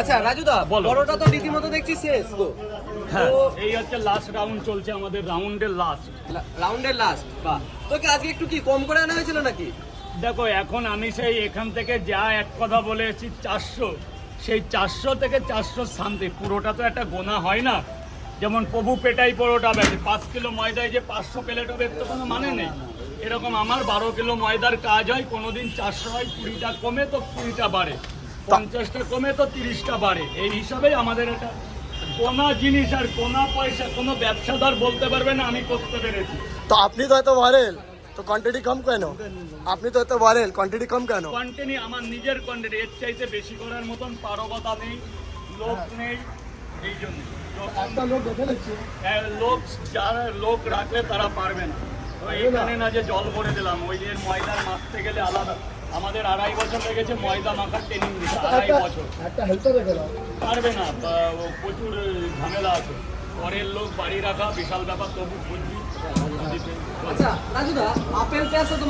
আচ্ছা রাজুদা, বলো। বড়টা তো রীতিমতো দেখছি শেষ তো। হ্যাঁ, এই হচ্ছে লাস্ট রাউন্ড চলছে আমাদের, রাউন্ডের লাস্ট। রাউন্ডের লাস্ট। বাহ, তোকে আজকে একটু কি কম করে আনা হয়েছিল নাকি? দেখো এখন আমি সেই এখান থেকে যা এক কথা বলে এসেছি 400, সেই 400 থেকে 400 শান্তি, পুরোটা তো একটা গোনা হয় না। যেমন প্রভু পেটাই পরোটা বেচে, 5 কিলো ময়দায় যে 500 প্লেট হবে এর তো কোনো মানে নেই। এরকম আমার 12 কিলো ময়দার কাজ হয়, কোনোদিন 400 হয়, 20টা কমে তো 20টা বাড়ে, 50টা কমে তো 30টা বাড়ে। এই হিসাবেই আমাদের এটা কোনা জিনিস, আর কোনা পয়সা কোনো ব্যবসাদার বলতে পারবে না আমি করতে পেরেছি। তো আপনি তো এত ভাইরাল, তো কোয়ান্টিটি কম কেন? আপনি তো এত ভাইরাল, কোয়ান্টিটি কম কেন? কোয়ান্টিটি আমার নিজের কোয়ান্টিটি, এর চাইতে বেশি করার মতন পারগতা নেই, লোক নেই, এই জন্য একটা লোক দেখে নিচ্ছি। লোক, যারা লোক রাখলে তারা পারবে না। তো এইখানে না যে জল ভরে দিলাম, ওই যে ময়দার মাখতে গেলে আলাদা, আমাদের 2.5 বছর লেগেছে ময়দা মাখার ট্রেনিং দিতে, 2.5 বছর। একটা হেল্পার রেখে দাও। পারবে না, প্রচুর ঝামেলা আছে, পরের লোক বাড়ি রাখা বিশাল ব্যাপার, তবু বুঝবি। আচ্ছা রাজুদা, আপেল পেঁয়াজ তো তোমার